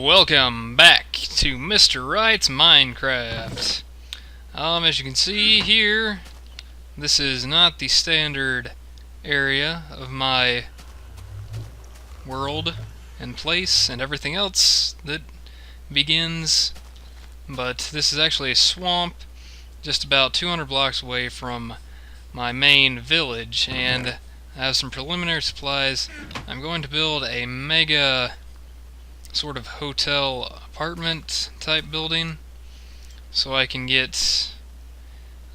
Welcome back to Mr. Wright's Minecraft. As you can see here, this is not the standard area of my world and place and everything else that begins, but this is actually a swamp just about 200 blocks away from my main village, and I have some preliminary supplies. I'm going to build a mega sort of hotel apartment type building so I can get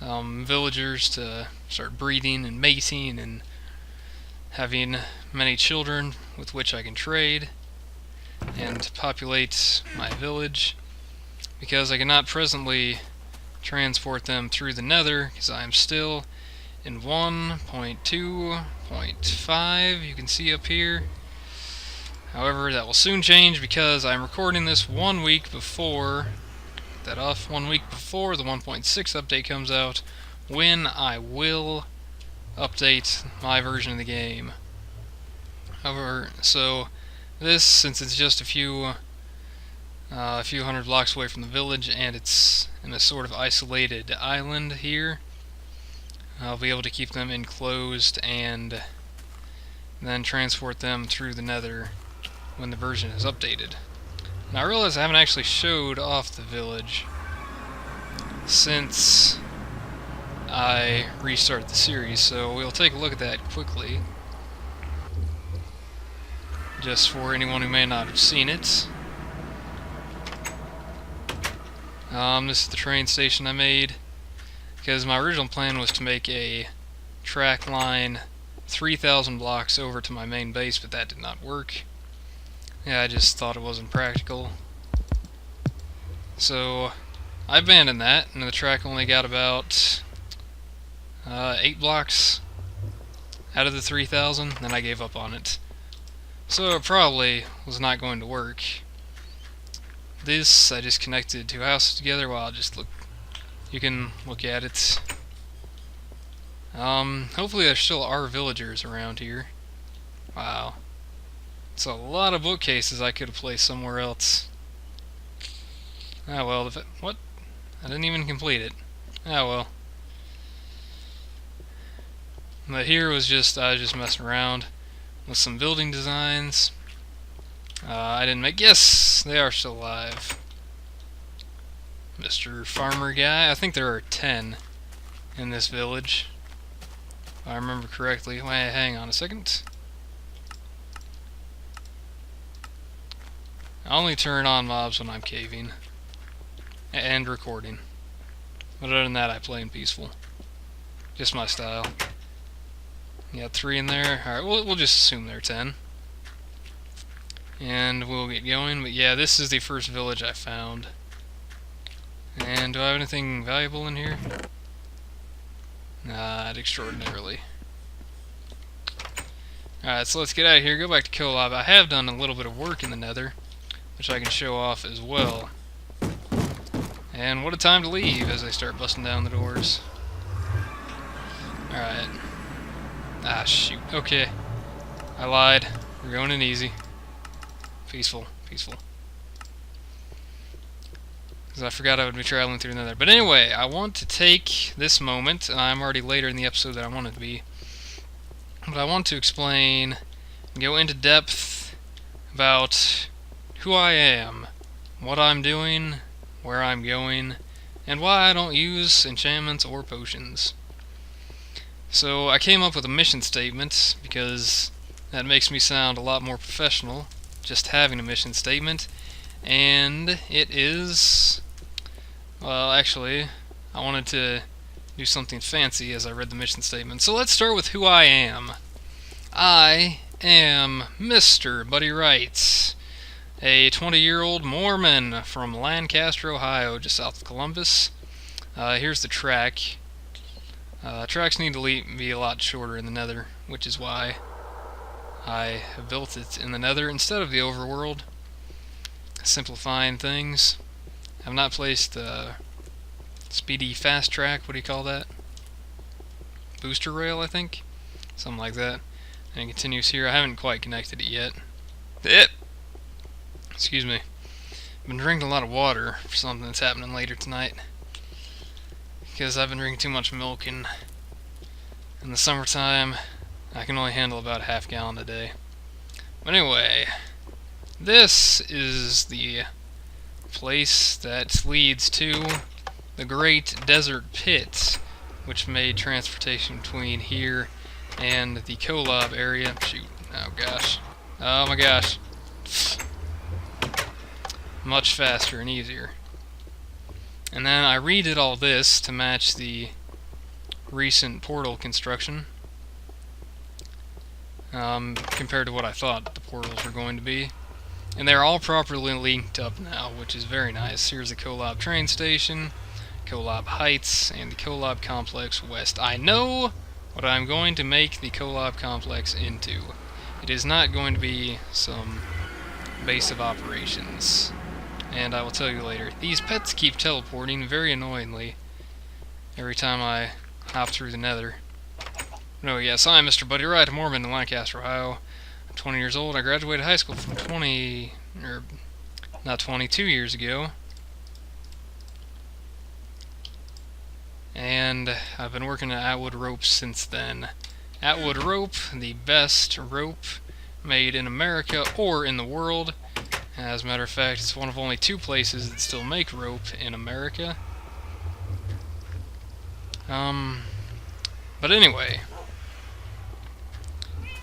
villagers to start breeding and mating and having many children with which I can trade and populate my village, because I cannot presently transport them through the nether because I am still in 1.2.5, you can see up here. However, that will soon change because I'm recording this 1 week before the 1.6 update comes out, when I will update my version of the game. However, so this, since it's just a few hundred blocks away from the village and it's in a sort of isolated island here, I'll be able to keep them enclosed and then transport them through the nether when the version is updated. Now I realize I haven't actually showed off the village since I restarted the series, so we'll take a look at that quickly, just for anyone who may not have seen it. This is the train station I made, because my original plan was to make a track line 3,000 blocks over to my main base, but that did not work. Yeah, I just thought it wasn't practical. So I abandoned that, and the track only got about 8 blocks out of the 3,000, then I gave up on it. So it probably was not going to work. This, I just connected two houses together. Well, I'll just look. You can look at it. Hopefully there still are villagers around here. Wow. It's a lot of bookcases I could have placed somewhere else. Ah well, what? I didn't even complete it. Ah well. But here was just, I was just messing around with some building designs. I didn't make, yes, they are still alive. Mr. Farmer guy, I think there are 10 in this village, if I remember correctly. Wait, hang on a second. I only turn on mobs when I'm caving and recording. But other than that, I play in peaceful. Just my style. You got 3 in there. Alright, we'll just assume there are 10. And we'll get going. But yeah, this is the first village I found. And do I have anything valuable in here? Not extraordinarily. Alright, so let's get out of here. Go back to co-op. I have done a little bit of work in the nether, which I can show off as well. And what a time to leave as I start busting down the doors. Alright. Ah, shoot. Okay. I lied. We're going in easy. Peaceful. Peaceful. Because I forgot I would be traveling through another. But anyway, I want to take this moment, and I'm already later in the episode than I wanted to be, but I want to explain and go into depth about who I am, what I'm doing, where I'm going, and why I don't use enchantments or potions. So I came up with a mission statement because that makes me sound a lot more professional, just having a mission statement, and it is, well, actually, I wanted to do something fancy as I read the mission statement. So let's start with who I am. I am Mr. Buddy Wright, a 20-year-old Mormon from Lancaster, Ohio, just south of Columbus. Here's the track. Tracks need to be a lot shorter in the nether, which is why I have built it in the nether instead of the overworld, simplifying things. I've not placed speedy fast track, what do you call that? Booster rail, I think? Something like that. And it continues here. I haven't quite connected it yet. Excuse me. I've been drinking a lot of water for something that's happening later tonight. Because I've been drinking too much milk, and in the summertime, I can only handle about a half gallon a day. But anyway, this is the place that leads to the Great Desert Pit, which made transportation between here and the Kolob area. Shoot. Oh gosh. Oh my gosh. Much faster and easier. And then I redid all this to match the recent portal construction, compared to what I thought the portals were going to be. And they're all properly linked up now, which is very nice. Here's the Kolob train station, Kolob Heights, and the Kolob Complex West. I know what I'm going to make the Kolob Complex into. It is not going to be some base of operations. And I will tell you later. These pets keep teleporting very annoyingly every time I hop through the nether. No, yes, I'm Mr. Buddy Wright, a Mormon in Lancaster, Ohio. I'm 20 years old. I graduated high school from 22 years ago. And I've been working at Atwood Rope since then. Atwood Rope, the best rope made in America or in the world. As a matter of fact, it's one of only 2 places that still make rope in America. But anyway,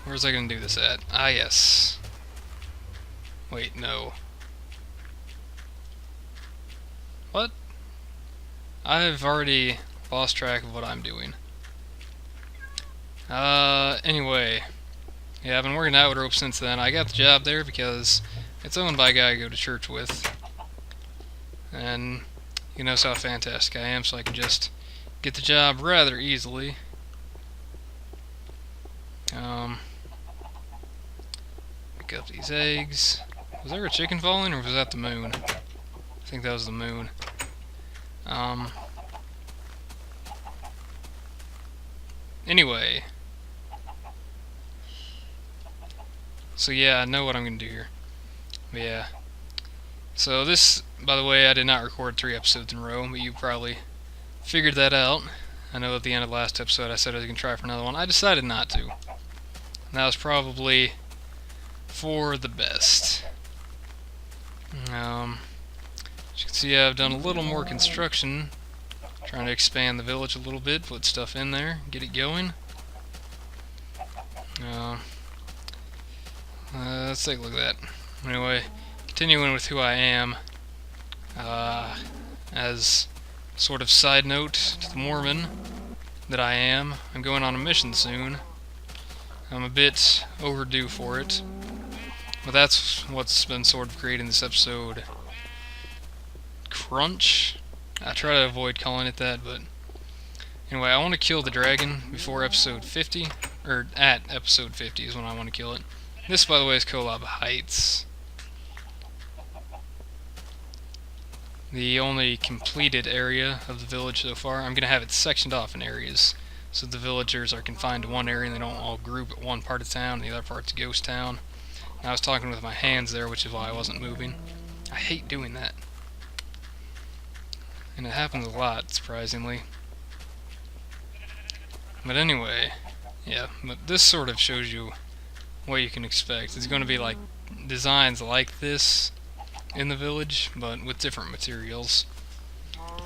where's I gonna do this at? Ah, yes. Wait, no. What? I've already lost track of what I'm doing. Anyway. Yeah, I've been working out with rope since then. I got the job there because it's owned by a guy I go to church with. And he knows how fantastic I am, so I can just get the job rather easily. Pick up these eggs. Was there a chicken falling, or was that the moon? I think that was the moon. Anyway. So yeah, I know what I'm gonna do here. But yeah. So this, by the way, I did not record 3 episodes in a row, but you probably figured that out. I know at the end of the last episode I said I was gonna try for another one. I decided not to. And that was probably for the best. As you can see, I've done a little more construction, trying to expand the village a little bit, put stuff in there, get it going. Let's take a look at that. Anyway, continuing with who I am, as sort of side note to the Mormon that I am, I'm going on a mission soon. I'm a bit overdue for it, but that's what's been sort of creating this episode crunch. I try to avoid calling it that, but anyway, I want to kill the dragon before episode 50, or at episode 50 is when I want to kill it. This, by the way, is Kolob Heights. The only completed area of the village so far. I'm going to have it sectioned off in areas, so the villagers are confined to one area and they don't all group at one part of town and the other part's a ghost town. And I was talking with my hands there, which is why I wasn't moving. I hate doing that. And it happens a lot, surprisingly. But anyway, yeah, but this sort of shows you what you can expect. It's going to be like designs like this in the village, but with different materials.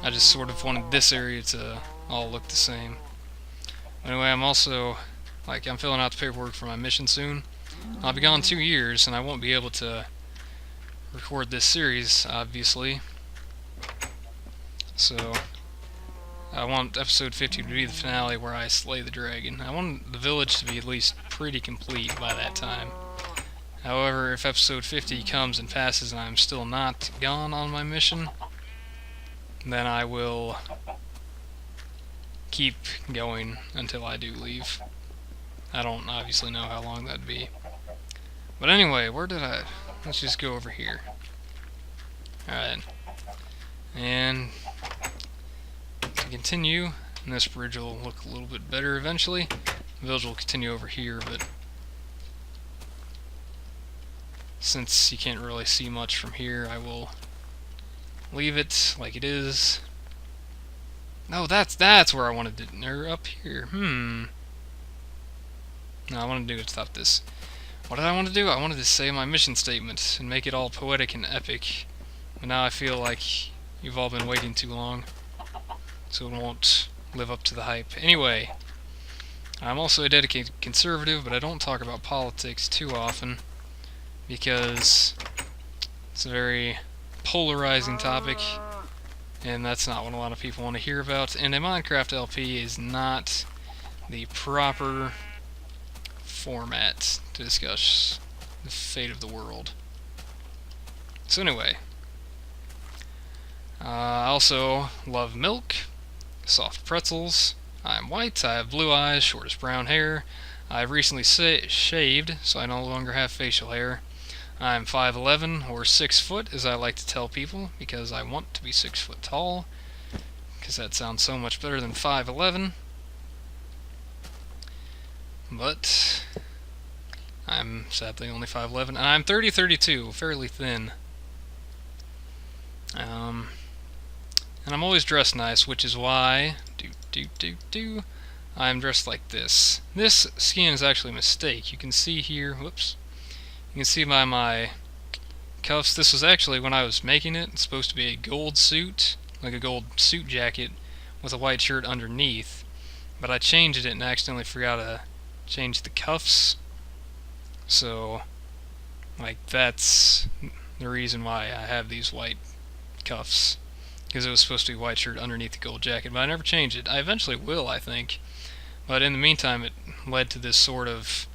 I just sort of wanted this area to all look the same. Anyway, I'm also, I'm filling out the paperwork for my mission soon. I'll be gone 2 years, and I won't be able to record this series, obviously. So, I want episode 50 to be the finale where I slay the dragon. I want the village to be at least pretty complete by that time. However, if episode 50 comes and passes and I'm still not gone on my mission, then I will keep going until I do leave. I don't obviously know how long that'd be. But anyway, let's just go over here. Alright. And to continue, and this bridge will look a little bit better eventually. The village will continue over here, but since you can't really see much from here, I will leave it like it is. No, that's where I wanted to, or up here. No, I want to do it. Stop this. What did I want to do? I wanted to say my mission statement and make it all poetic and epic. But now I feel like you've all been waiting too long, so it won't live up to the hype. Anyway, I'm also a dedicated conservative, but I don't talk about politics too often because it's a very polarizing topic, and that's not what a lot of people want to hear about. And a Minecraft LP is not the proper format to discuss the fate of the world. So anyway, I also love milk, soft pretzels. I'm white, I have blue eyes, shortish brown hair. I've recently shaved, so I no longer have facial hair. I'm 5'11", or 6 foot, as I like to tell people, because I want to be 6 foot tall, because that sounds so much better than 5'11". But I'm sadly only 5'11", and I'm 30-32, fairly thin. And I'm always dressed nice, which is why I'm dressed like this. This skin is actually a mistake. You can see here, whoops. You can see by my cuffs, this was actually, when I was making it, it's supposed to be a gold suit, like a gold suit jacket with a white shirt underneath. But I changed it and accidentally forgot to change the cuffs. So, like, that's the reason why I have these white cuffs. Because it was supposed to be a white shirt underneath the gold jacket, but I never changed it. I eventually will, I think. But in the meantime, it led to this sort of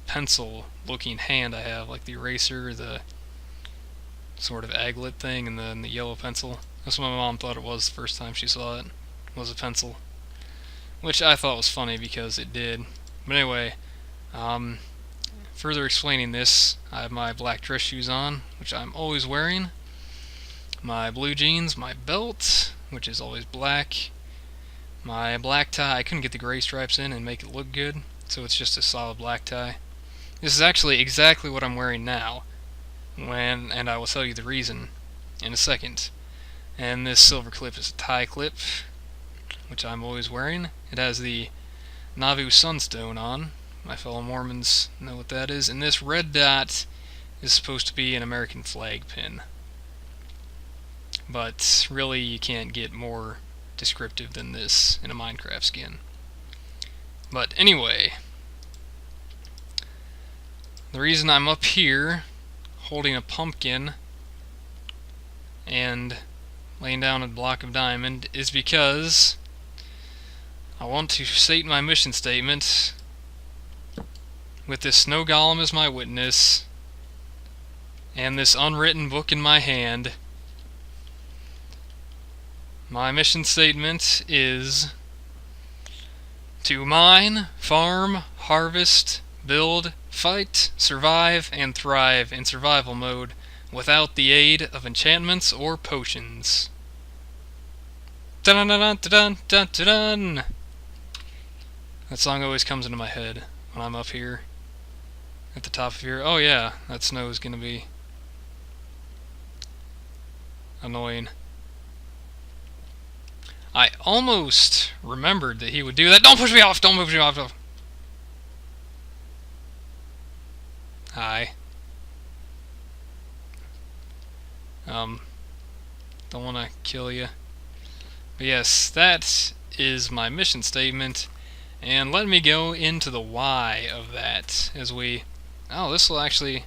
pencil-looking hand I have, like the eraser, the sort of aglet thing, and then the yellow pencil. That's what my mom thought it was the first time she saw it, was a pencil. Which I thought was funny because it did. But anyway, further explaining this, I have my black dress shoes on, which I'm always wearing. My blue jeans, my belt, which is always black. My black tie, I couldn't get the gray stripes in and make it look good, so it's just a solid black tie. This is actually exactly what I'm wearing now, and I will tell you the reason in a second. And this silver clip is a tie clip, which I'm always wearing. It has the Nauvoo Sunstone on. My fellow Mormons know what that is. And this red dot is supposed to be an American flag pin. But really, you can't get more descriptive than this in a Minecraft skin. But anyway, the reason I'm up here holding a pumpkin and laying down a block of diamond is because I want to state my mission statement with this snow golem as my witness and this unwritten book in my hand. My mission statement is to mine, farm, harvest, build, fight, survive, and thrive in survival mode without the aid of enchantments or potions. Dun dun dun dun dun dun dun. That song always comes into my head when I'm up here at the top of here. Oh yeah, that snow is gonna be annoying. I almost remembered that he would do that. Don't push me off! Don't push me off! Hi. Don't want to kill you. But yes, that is my mission statement. And let me go into the why of that as we... Oh, this will actually...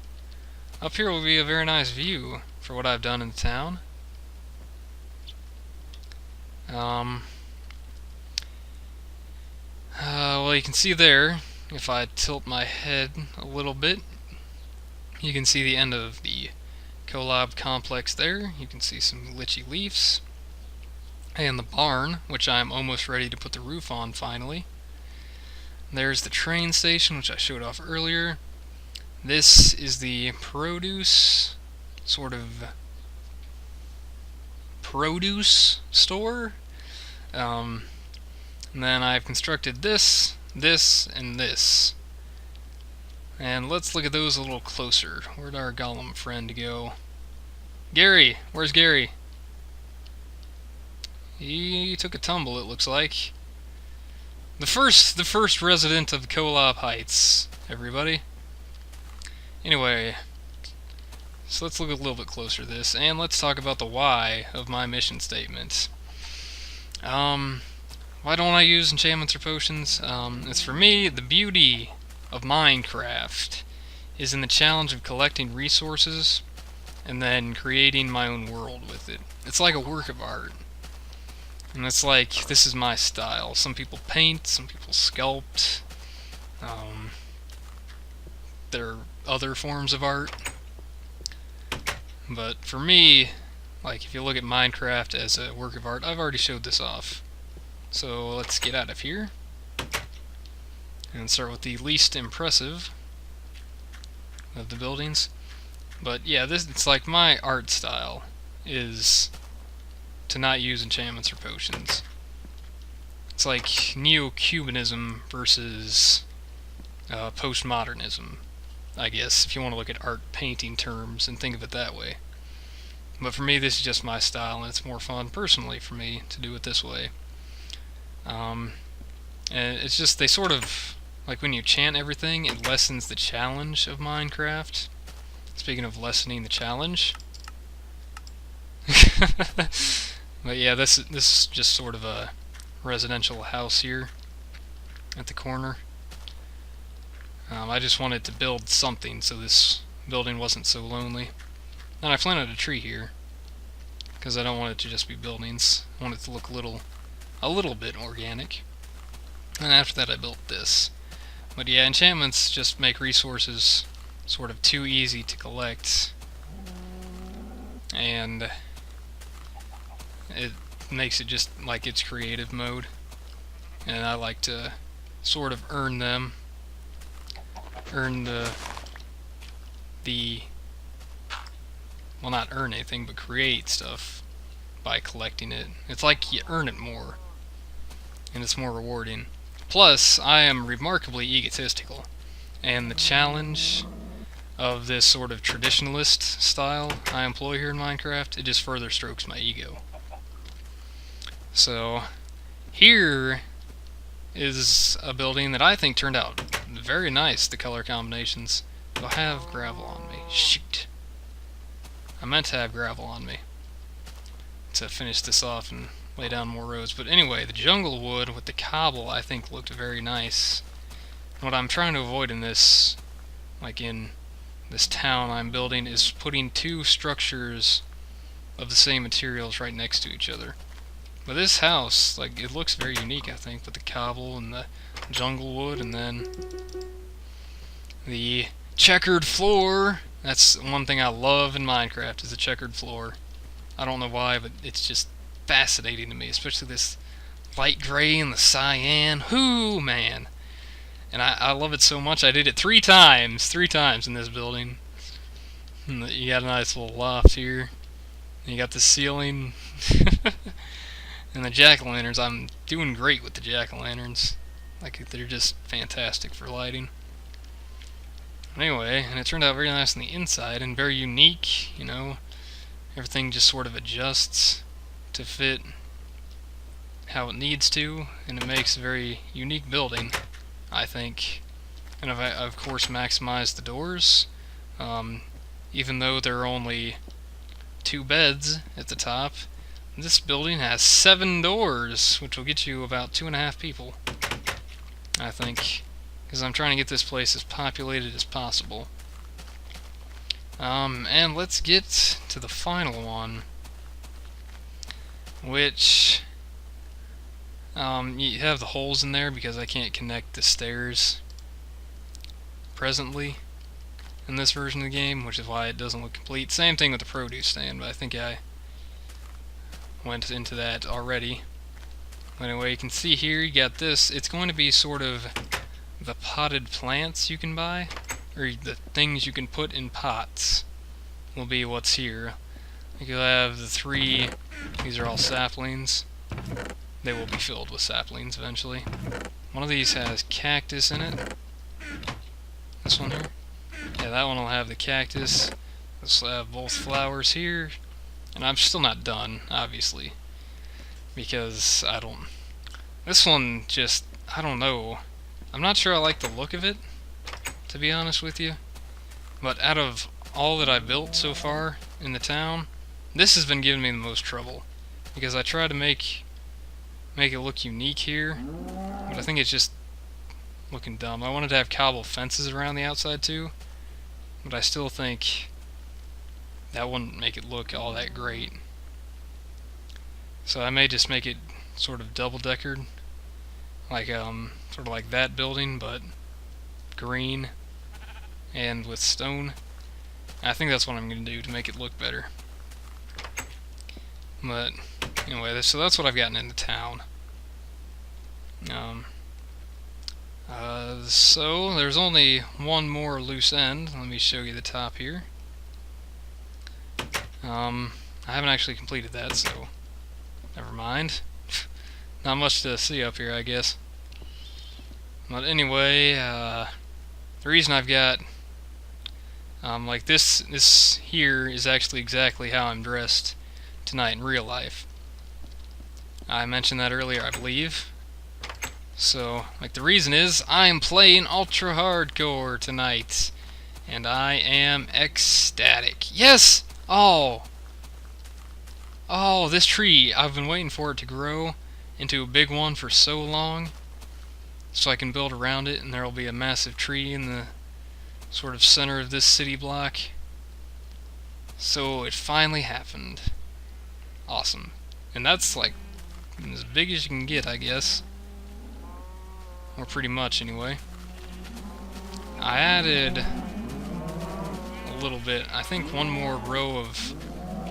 Up here will be a very nice view for what I've done in the town. Well, you can see there, if I tilt my head a little bit, you can see the end of the collab complex there. You can see some glitchy leaves. And the barn, which I'm almost ready to put the roof on finally. There's the train station, which I showed off earlier. This is the produce, sort of produce store. And then I've constructed this, and this. And let's look at those a little closer. Where'd our golem friend go? Gary! Where's Gary? He took a tumble, it looks like. The first resident of Kolob Heights, everybody. Anyway, so let's look a little bit closer at this, and let's talk about the why of my mission statement. Why don't I use enchantments or potions? It's for me, the beauty of Minecraft is in the challenge of collecting resources and then creating my own world with it. It's like a work of art. And it's like, this is my style. Some people paint, some people sculpt. There are other forms of art. But for me, like if you look at Minecraft as a work of art, I've already showed this off. So let's get out of here and start with the least impressive of the buildings. But yeah, it's like my art style is to not use enchantments or potions. It's like neo-cubanism versus postmodernism, I guess, if you want to look at art painting terms and think of it that way. But for me, this is just my style, and it's more fun personally for me to do it this way. And it's just, they sort of, like when you chant everything, it lessens the challenge of Minecraft. Speaking of lessening the challenge. But yeah, this is just sort of a residential house here at the corner. I just wanted to build something so this building wasn't so lonely. And I planted a tree here because I don't want it to just be buildings. I want it to look a little bit organic. And after that I built this. But yeah, enchantments just make resources sort of too easy to collect. And it makes it just like its creative mode. And I like to sort of earn them. Earn well, not earn anything, but create stuff by collecting it. It's like you earn it more, and it's more rewarding. Plus, I am remarkably egotistical, and the challenge of this sort of traditionalist style I employ here in Minecraft, it just further strokes my ego. So, here is a building that I think turned out very nice, the color combinations. Do I have gravel on me? Shoot. I meant to have gravel on me to finish this off and lay down more roads. But anyway, the jungle wood with the cobble I think looked very nice. What I'm trying to avoid in this, like in this town I'm building, is putting two structures of the same materials right next to each other. But this house, like, it looks very unique, I think, with the cobble and the jungle wood, and then the checkered floor. That's one thing I love in Minecraft, is the checkered floor. I don't know why, but it's just fascinating to me, especially this light gray and the cyan. Whoo, man! And I love it so much, I did it three times in this building. And you got a nice little loft here. And you got the ceiling. And the jack-o'-lanterns, I'm doing great with the jack-o'-lanterns. Like, they're just fantastic for lighting. Anyway, and it turned out very nice on the inside and very unique, you know. Everything just sort of adjusts to fit how it needs to, and it makes a very unique building, I think. And I've of course maximized the doors, even though there are only 2 beds at the top. This building has 7 doors, which will get you about 2.5 people, I think, because I'm trying to get this place as populated as possible. And let's get to the final one, which you have the holes in there because I can't connect the stairs presently in this version of the game, which is why it doesn't look complete. Same thing with the produce stand, but I think I went into that already. Anyway, you can see here you got this. It's going to be sort of the potted plants you can buy, or the things you can put in pots will be what's here. You'll have the 3, these are all saplings. They will be filled with saplings eventually. One of these has cactus in it. This one here. Yeah, that one will have the cactus. This will have both flowers here. And I'm still not done, obviously. because this one just, I don't know. I'm not sure I like the look of it, to be honest with you. But out of all that I built so far in the town, this has been giving me the most trouble. Because I try to make it look unique here, but I think it's just looking dumb. I wanted to have cobble fences around the outside too, but I still think that wouldn't make it look all that great. So I may just make it sort of double-deckered, like sort of like that building, but green and with stone. I think that's what I'm going to do to make it look better. But anyway, so that's what I've gotten into town. So there's only one more loose end. Let me show you the top here. I haven't actually completed that, so never mind. Not much to see up here, I guess. But anyway, the reason I've got like this here is actually exactly how I'm dressed tonight in real life. I mentioned that earlier, I believe. So, like, the reason is I'm playing ultra hardcore tonight, and I am ecstatic. Yes! Oh, this tree, I've been waiting for it to grow into a big one for so long, so I can build around it, and there'll be a massive tree in the sort of center of this city block. So it finally happened. Awesome. And that's like as big as you can get, I guess. Or pretty much, anyway. I added a little bit. I think one more row of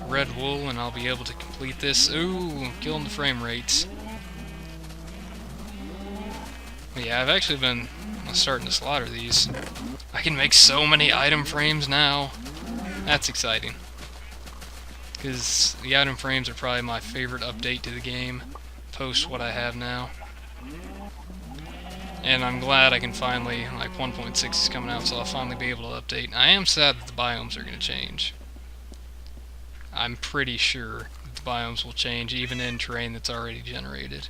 red wool and I'll be able to complete this. Ooh, killing the frame rates. But yeah, I've actually been starting to slaughter these. I can make so many item frames now. That's exciting. Because the item frames are probably my favorite update to the game, post what I have now. And I'm glad I can finally, like 1.6 is coming out, so I'll finally be able to update. I am sad that the biomes are going to change. I'm pretty sure that the biomes will change even in terrain that's already generated,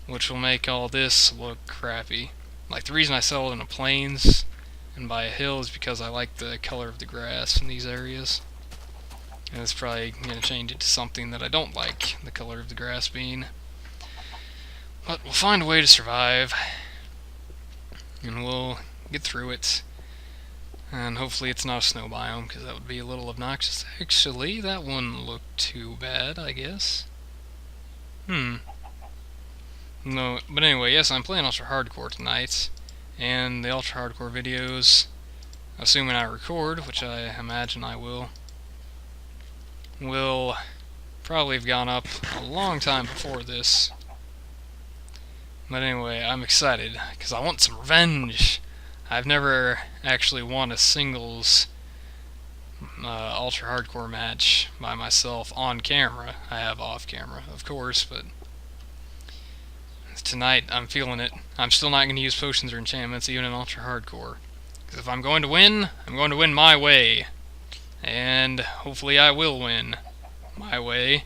which will make all this look crappy. Like, the reason I settled in the plains and by a hill is because I like the color of the grass in these areas. And it's probably going to change it to something that I don't like, the color of the grass being. But we'll find a way to survive. And we'll get through it. And hopefully it's not a snow biome, because that would be a little obnoxious. Actually, that wouldn't look too bad, I guess. No, but anyway, yes, I'm playing Ultra Hardcore tonight. And the Ultra Hardcore videos, assuming I record, which I imagine I will probably have gone up a long time before this. But anyway, I'm excited, because I want some revenge. I've never actually won a singles Ultra Hardcore match by myself on camera. I have off camera, of course, but tonight I'm feeling it. I'm still not going to use potions or enchantments, even in Ultra Hardcore. Because if I'm going to win, I'm going to win my way. And hopefully I will win my way.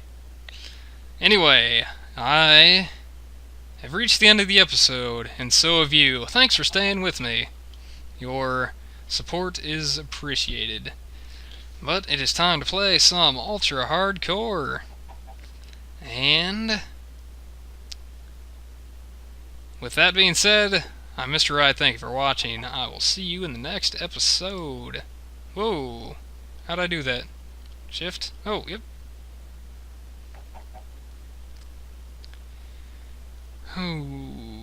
Anyway, I have reached the end of the episode, and so have you. Thanks for staying with me. Your support is appreciated. But it is time to play some Ultra Hardcore. And with that being said, I'm Mr. Wright. Thank you for watching. I will see you in the next episode. Whoa. How'd I do that? Shift? Oh, yep. Oh.